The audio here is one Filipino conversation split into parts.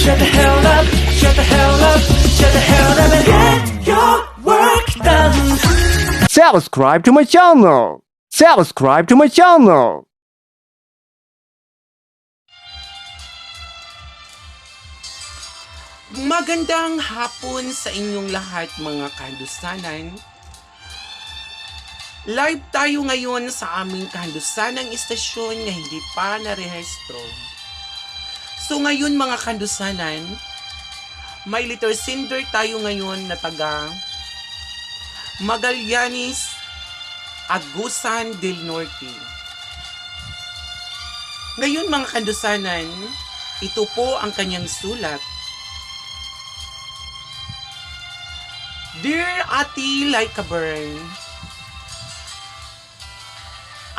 Shut the hell up, shut the hell up, shut the hell up and get your work done. Subscribe to my channel. Subscribe to my channel. Magandang hapon sa inyong lahat mga kahandusanan. Live tayo ngayon sa aming kahandusanang istasyon na hindi pa narehistro. So ngayon mga kahandusanan, may liter cinder tayo ngayon na taga Magallanes, Agusan del Norte. Ngayon mga kahandusanan, ito po ang kanyang sulat. Dear Ate Laika Bern,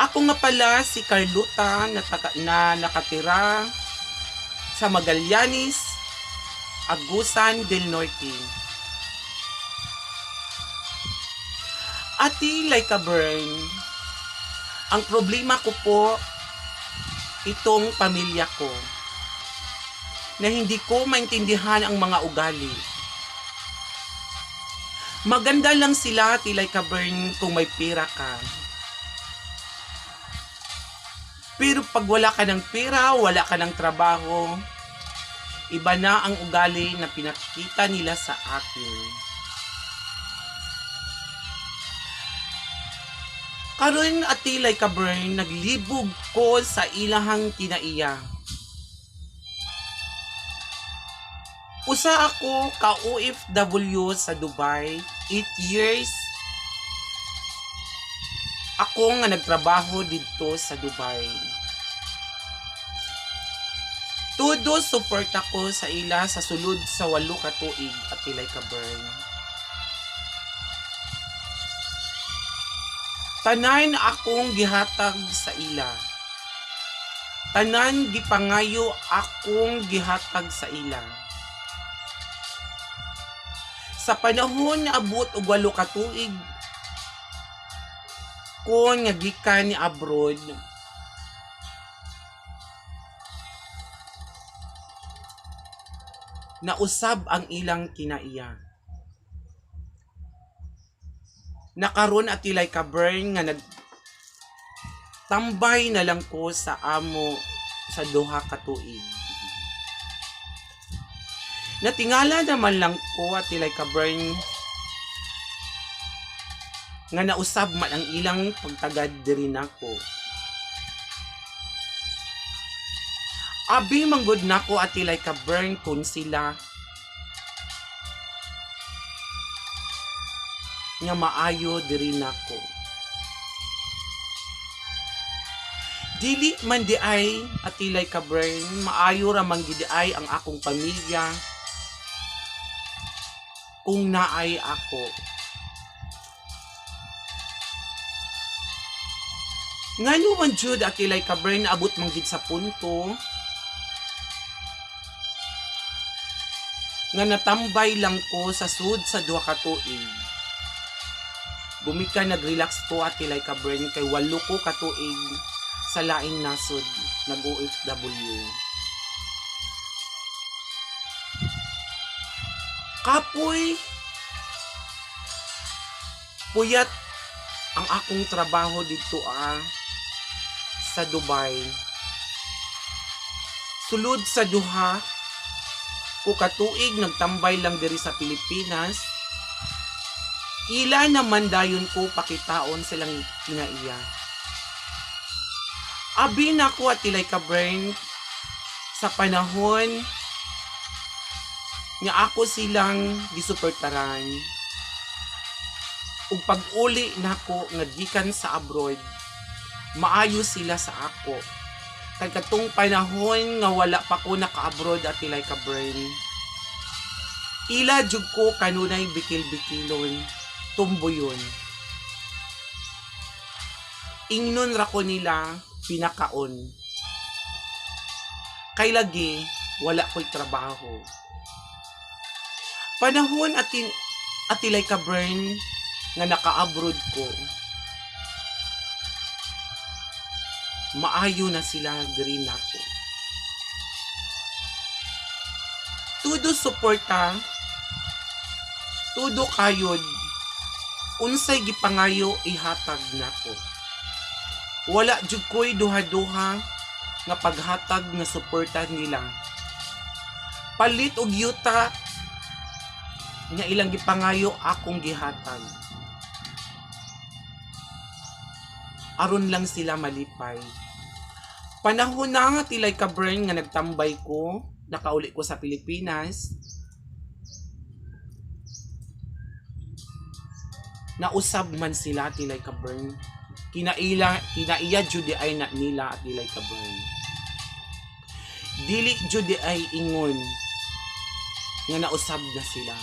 ako nga pala si Carlota na nakatira sa Magallanes, Agusan del Norte. Ate Laika Bern, ang problema ko po itong pamilya ko na hindi ko maintindihan ang mga ugali. Maganda lang sila, Tilay Kabern, kung may pera ka. Pero pag wala ka ng pera, wala ka ng trabaho, iba na ang ugali na pinakita nila sa akin. Karon at Tilay Kabern, naglibog ko sa ilahang kinaiya. Usa ako ka OFW sa Dubai, 8 years. Ako nga nagtrabaho dito sa Dubai. Todo support ako sa ila sa sulod sa 8 ka tuig at Tilay Kabern. Tanan akong gihatag sa ila. Tanan gipangayo akong gihatag sa ila. Sa panahon na abot og 8 ka tuig ko nga gikan ni abroad, nausab ang ilang kinaiya. Nakaron at Tilay Kabern nga nagtambay na lang ko sa amo sa 2 ka tuig. Natingala naman lang ko at Tilay Kabern nga nausab man ang ilang pagtagad diri nako. Abi manggod nako at Tilay Kabern kung sila nga maayo diri nako. Dili man di ay at Tilay Kabern, maayo ra man gid ay ang akong pamilya kung naay ako. Ngano man jud at Tilay Kabern abot man gid sa punto nga natambay lang ko sa sud sa 2 ka tuig. Bumika nag-relax to at Tilay Kabern kay 8 ko ka tuig sa laing nasod nag-OFW. Kapoy puyat ang akong trabaho dito sa Dubai. Sulod sa 2 ko katuig nagtambay lang diri sa Pilipinas. Ila naman dayon ko pakitaon silang kinaiya. Abi na ko at Tilay Kabern sa panahon nga ako silang gisuportaran. Ug pag-uli nako nga gikan sa abroad, maayo sila sa ako. Kay katong panahon nga wala pa ko naka-abroad at Tilay Kabern, ila jud ko kanunay bikil-bikilon, tumboyon. Ingnon ra ko nila pinakaon. Kay lagi wala ko'y trabaho. Panahon at Tilay Kabern nga naka-abroad ko, maayo na sila diri nako. tudo suporta, tudo kayod, unsay gipangayo ihatag nako. Wala jud ko'y duha-duha nga paghatag nga suporta nila. Palit og yuta nga ilang gipangayo akong gihatag. Aron lang sila malipay. Panahon na nga tilay kabren nga nagtambay ko, nakauli ko sa Pilipinas. Nausab man sila tilay kabren. Kinaiya judi ay na nila at tilay kabren. Dili judi ay ingon nga nausab na sila.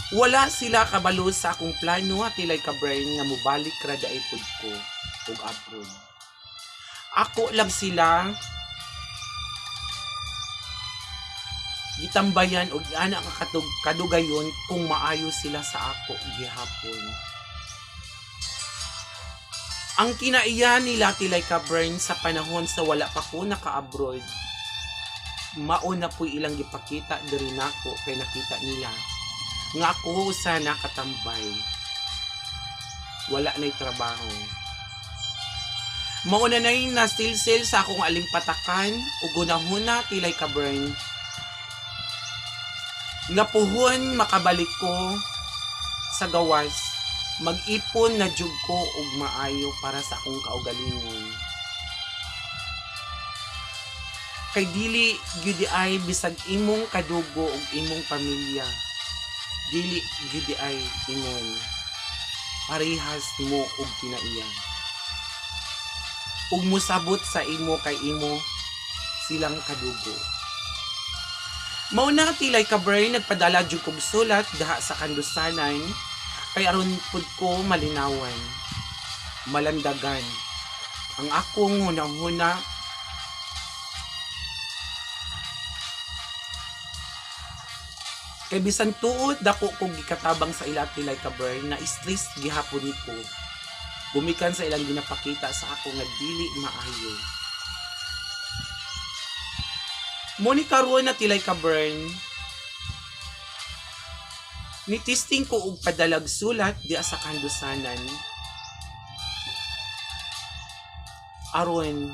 Wala sila kabalo sa akong plano at tilay kabren nga mubalik ra daay pud ko ug abroad. Ako lang sila gitambayan og ana ka kadugayon kung maayo sila sa ako gihapon. Ang kinaiya nila tilay kabren sa panahon sa wala pa ko naka-abroad, mao na po ilang gipakita diri nako kay nakita nila nga ako sa nakatambay. Wala na'y trabaho. Mao na nay nasilsil sa akong alimpatakan ug gunahuna tilay kabren nga puhon makabalik ko sa gawas, mag-ipon na jud ko og maayo para sa akong kaugalingon. Kay dili gyud ay bisag imong kadugo og imong pamilya, dili gyud ay ingon parehas mo og kinaiya. Ug musabot sa imo kay imo silang kadugo. Mao na tilay kabray nagpadala jud kog sulat diha sa kandusanan kay aron pud ko malinawan, malandagan ang akong hunahuna kay bisan tuod dako kog gikatabang sa ila tilay kabray na stress gihapon ko. Gumikan sa ilang ginapakita sa ako nga dili maayo. Moni karon na tilay kabern, ni testing ko og padalag sulat di sa kandusanan aron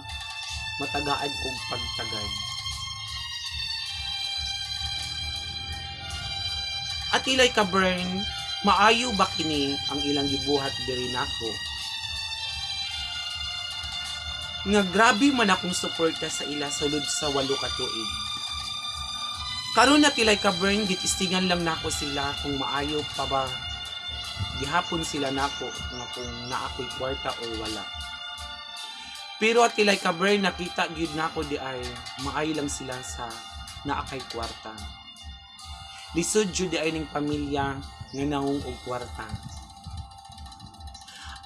matagaad kog pagtagad. At tilay kabern, maayo ba kini ang ilang gibuhat diri nako? Nga grabe man akong suporta sa ila sulod sa 8 ka tuig. Karon na tilay kabern, gitistingan lang nako sila kung maayo pa ba gihapon sila nako nga kung naakoy kwarta o wala. Pero at tilay kabern, nakita gyud nako di ay maayo lang sila sa naakay kwarta. Lisod jud di ay ning pamilya nga naong og kwarta.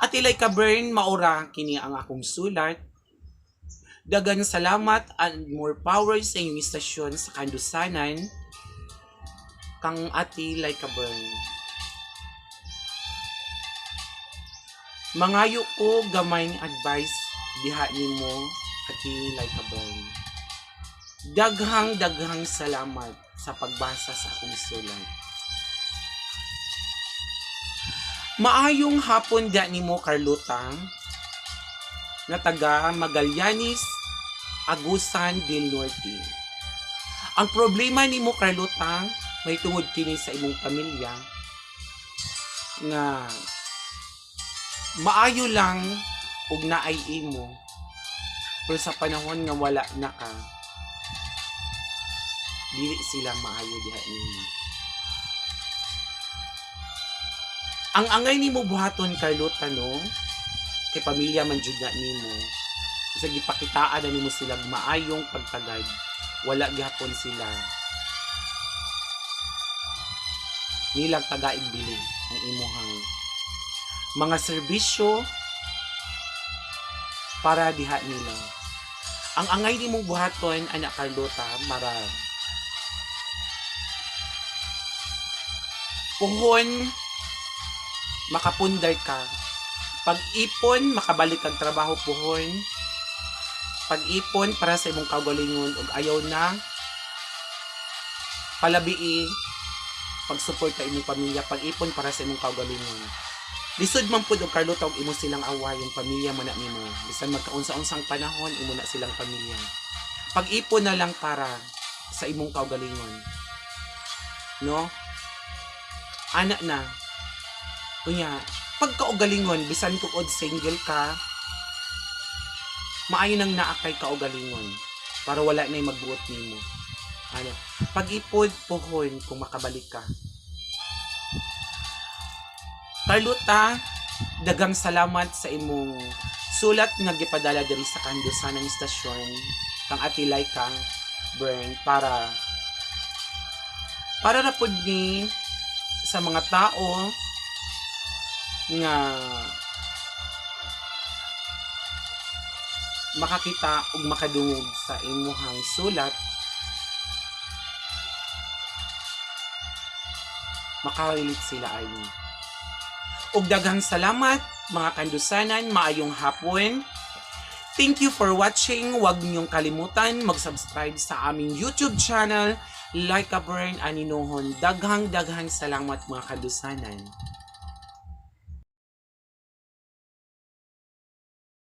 At tilay kabern, maura kini ang akong sulat. Dagan salamat and more power sa inyong istasyon sa kandusanan kang Ati Laika-Bern. Mangayo ko gamay advice diha nimo Ati Laika-Bern. Daghang salamat sa pagbasa sa akong sulat. Maayong hapon da nimo Carlota na taga Magallanes, Agusan del Norte. Ang problema nimo Carlota, may tungod kini sa imong pamilya nga maayo lang ug naay imo pero sa panahon nga wala na ka dili sila maayo diha nimo. Ang angay nimo buhaton Carlota no, kay pamilya man jud na nimo. Isa gipakitaan na nimo sila maayong pagtagad. Wala gihapon sila nilang tagaig bili ang imuhang mga serbisyo para diha nila. Ang angay nimong buhaton anak Carlota mara puhon makapundar ka, pag-ipon makabalik kag trabaho puhon, pag-ipon para sa imong kaugalingon ug ayaw na palabii pagsuporta imong pamilya, pag-ipon para sa imong kaugalingon. Lisod man pud og Carlota og imo silang awayon, pamilya man na nimo. Bisan magkaunsa-unsang panahon, imo na silang pamilya. Pag-ipon na lang para sa imong kaugalingon. No? Ana na. Unya, pagkaugalingon, bisan tukod single ka, maayo nang naakay kaugalingon para wala na'y magbuot nimo. Ano? Pag-ipon pohon kung makabalik ka. Carlota, daghang salamat sa imong sulat nga gipadala diri sa kandusan ng istasyon kang atilay kang Bern para ra pud ni sa mga tao nga makakita ug makadungog sa imuhang sulat, makarelate sila ani. Ug daghang salamat mga kandusanan, maayong hapon. Thank you for watching. Huwag niyong kalimutan mag-subscribe sa aming YouTube channel, Like a Bern Aninohon. Daghang salamat mga kandusanan.